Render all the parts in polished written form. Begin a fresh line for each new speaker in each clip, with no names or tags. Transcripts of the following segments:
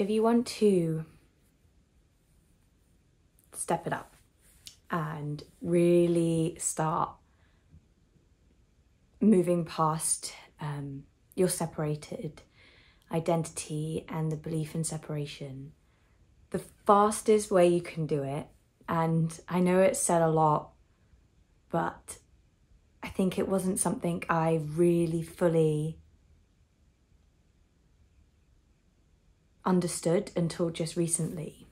if you want to step it up and really start moving past your separated identity and the belief in separation, the fastest way you can do it, and I know it's said a lot, but I think it wasn't something I really fully understood until just recently,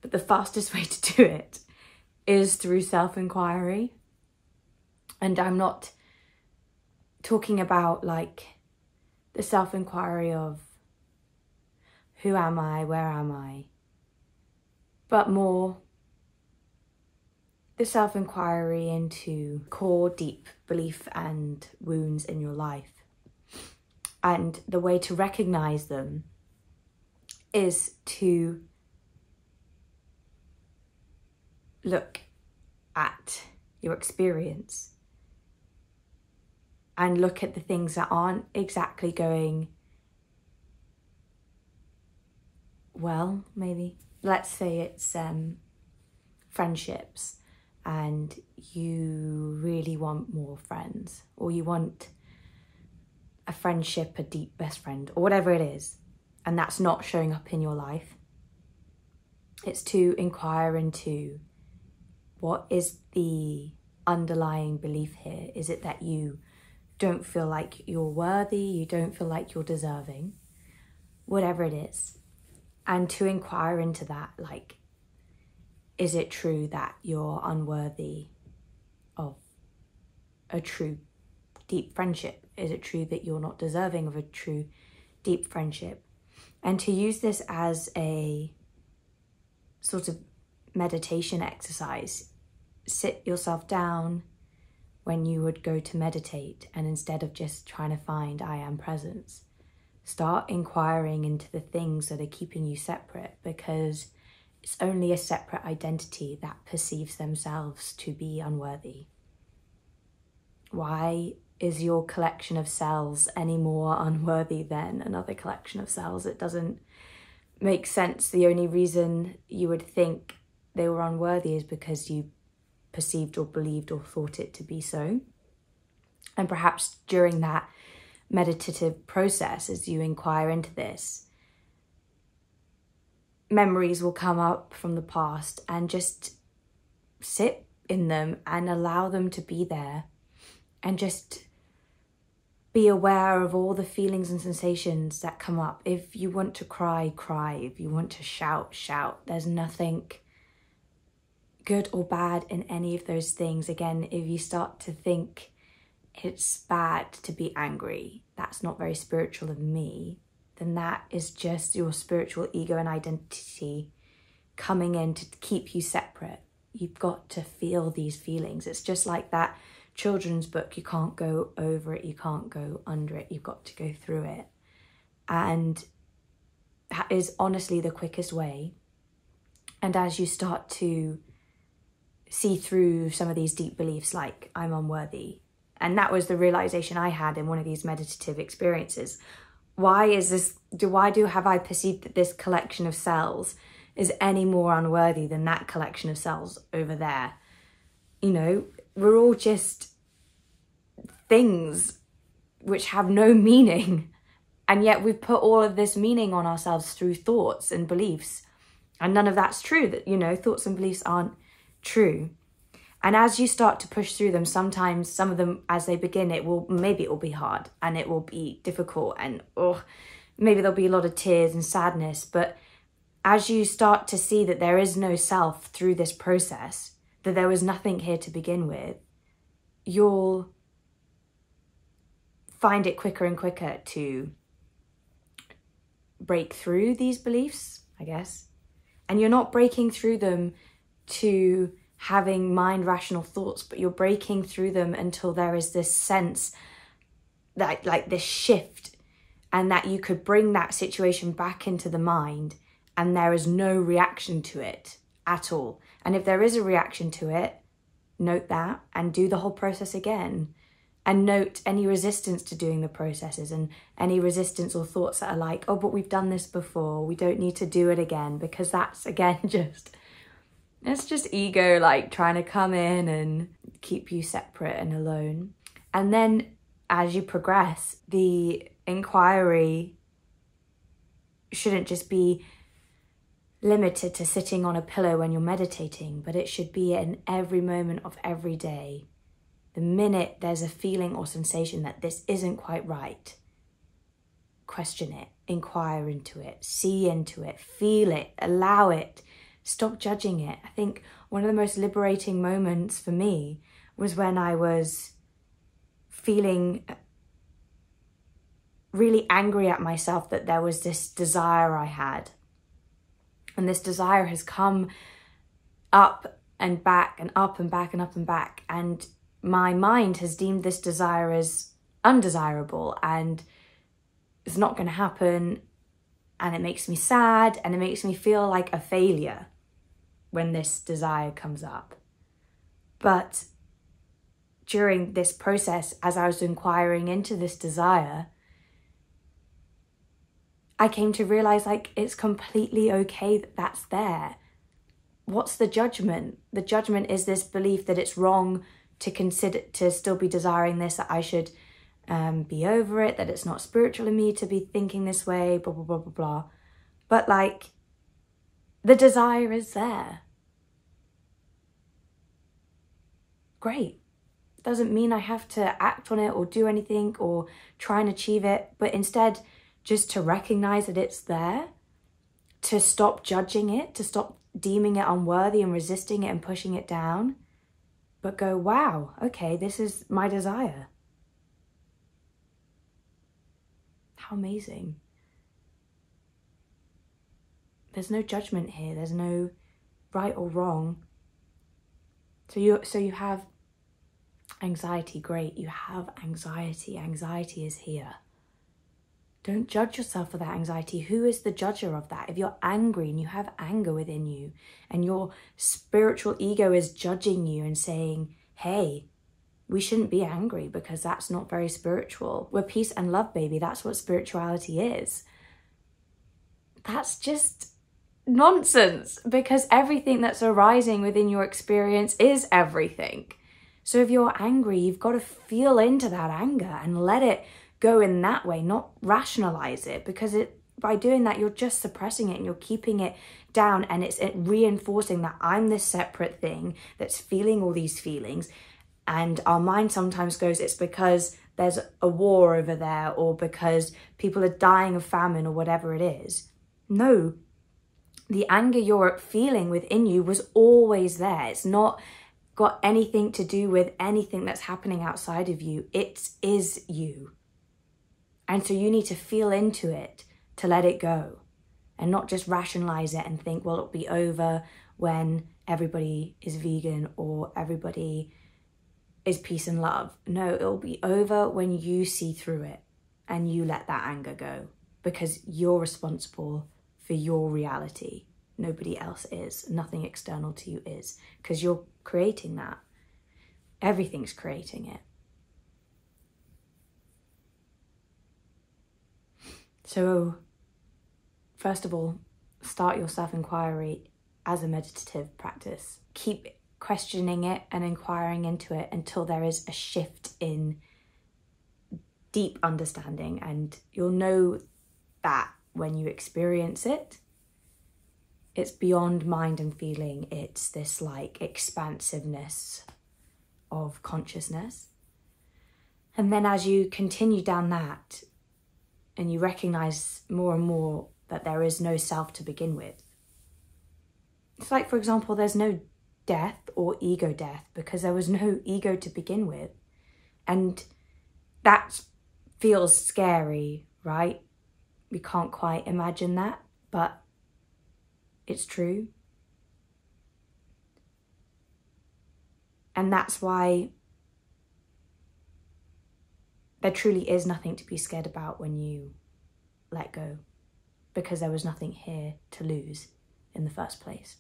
but the fastest way to do it is through self-inquiry. And I'm not talking about like the self-inquiry of who am I, where am I, but more the self-inquiry into core deep belief and wounds in your life. And the way to recognize them is to look at your experience and look at the things that aren't exactly going well, maybe. Let's say it's friendships and you really want more friends, or you want a friendship, a deep best friend, or whatever it is, and that's not showing up in your life. It's to inquire into what is the underlying belief here. Is it that you don't feel like you're worthy, you don't feel like you're deserving, whatever it is, and to inquire into that, like, is it true that you're unworthy of a true deep friendship? Is it true that you're not deserving of a true deep friendship? And to use this as a sort of meditation exercise, sit yourself down when you would go to meditate, and instead of just trying to find I am presence, start inquiring into the things that are keeping you separate, because it's only a separate identity that perceives themselves to be unworthy. Why is your collection of cells any more unworthy than another collection of cells? It doesn't make sense. The only reason you would think they were unworthy is because you perceived or believed or thought it to be so. And perhaps during that meditative process, as you inquire into this, memories will come up from the past, and just sit in them and allow them to be there, and just be aware of all the feelings and sensations that come up. If you want to cry, cry. If you want to shout, shout. There's nothing good or bad in any of those things. Again, if you start to think it's bad to be angry, that's not very spiritual of me, then that is just your spiritual ego and identity coming in to keep you separate. You've got to feel these feelings. It's just like that children's book. You can't go over it, you can't go under it, you've got to go through it. And that is honestly the quickest way. And as you start to see through some of these deep beliefs, like I'm unworthy, and that was the realization I had in one of these meditative experiences. Why is this, have I perceived that this collection of cells is any more unworthy than that collection of cells over there? You know, we're all just things which have no meaning. And yet we've put all of this meaning on ourselves through thoughts and beliefs. And none of that's true. That, you know, thoughts and beliefs aren't true. And as you start to push through them, sometimes some of them, as they begin, maybe it will be hard and it will be difficult, and maybe there'll be a lot of tears and sadness. But as you start to see that there is no self through this process, that there was nothing here to begin with, you'll find it quicker and quicker to break through these beliefs, I guess. And you're not breaking through them to having mind rational thoughts, but you're breaking through them until there is this sense that, like, this shift, and that you could bring that situation back into the mind and there is no reaction to it at all. And if there is a reaction to it, note that and do the whole process again And note any resistance to doing the processes and any resistance or thoughts that are like, oh, but we've done this before, we don't need to do it again, because that's, again, it's just ego like trying to come in and keep you separate and alone. And then as you progress, the inquiry shouldn't just be limited to sitting on a pillow when you're meditating, but it should be in every moment of every day. The minute there's a feeling or sensation that this isn't quite right, question it, inquire into it, see into it, feel it, allow it, stop judging it. I think one of the most liberating moments for me was when I was feeling really angry at myself that there was this desire I had. And this desire has come up and back and up and back and up and back. And my mind has deemed this desire as undesirable and it's not going to happen. And it makes me sad and it makes me feel like a failure when this desire comes up. But during this process, as I was inquiring into this desire, I came to realize like it's completely okay that that's there. What's the judgment? The judgment is this belief that it's wrong to consider, to still be desiring this, that I should be over it, that it's not spiritual in me to be thinking this way, blah, blah, blah, blah, blah. But like, the desire is there. Great. Doesn't mean I have to act on it or do anything or try and achieve it, but instead just to recognize that it's there, to stop judging it, to stop deeming it unworthy and resisting it and pushing it down, but go, wow, okay, this is my desire. How amazing. There's no judgment here. There's no right or wrong. So you have anxiety, great. You have anxiety. Anxiety is here. Don't judge yourself for that anxiety. Who is the judger of that? If you're angry and you have anger within you and your spiritual ego is judging you and saying, hey, we shouldn't be angry because that's not very spiritual. We're peace and love, baby. That's what spirituality is. That's just nonsense, because everything that's arising within your experience is everything. So if you're angry, you've got to feel into that anger and let it go in that way, not rationalize it, because by doing that, you're just suppressing it and you're keeping it down, and it's reinforcing that I'm this separate thing that's feeling all these feelings. And our mind sometimes goes, it's because there's a war over there or because people are dying of famine or whatever it is. No, the anger you're feeling within you was always there. It's not got anything to do with anything that's happening outside of you. It is you. And so you need to feel into it to let it go and not just rationalize it and think, well, it'll be over when everybody is vegan or everybody is peace and love. No, it'll be over when you see through it and you let that anger go, because you're responsible for your reality. Nobody else is. Nothing external to you is, because you're creating that. Everything's creating it. So, first of all, start your self-inquiry as a meditative practice. Keep questioning it and inquiring into it until there is a shift in deep understanding, and you'll know that when you experience it. It's beyond mind and feeling. It's this like expansiveness of consciousness. And then as you continue down that and you recognize more and more that there is no self to begin with. It's like, for example, there's no death or ego death because there was no ego to begin with. And that feels scary, right? We can't quite imagine that, but it's true. And that's why there truly is nothing to be scared about when you let go, because there was nothing here to lose in the first place.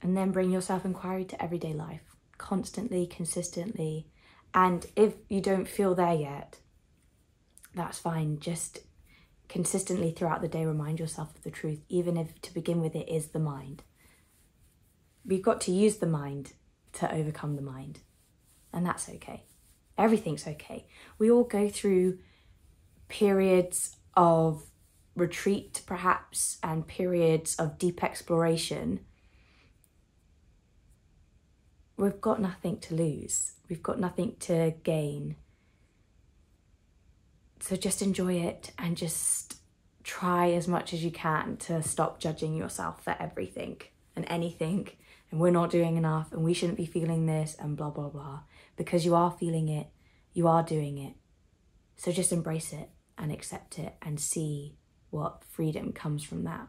And then bring your self-inquiry to everyday life, constantly, consistently. And if you don't feel there yet, that's fine. Just consistently throughout the day, remind yourself of the truth, even if to begin with it is the mind. We've got to use the mind to overcome the mind. And that's okay. Everything's okay. We all go through periods of retreat, perhaps, and periods of deep exploration. We've got nothing to lose. We've got nothing to gain. So just enjoy it and just try as much as you can to stop judging yourself for everything and anything. And we're not doing enough and we shouldn't be feeling this and blah, blah, blah. Because you are feeling it, you are doing it. So just embrace it and accept it and see what freedom comes from that.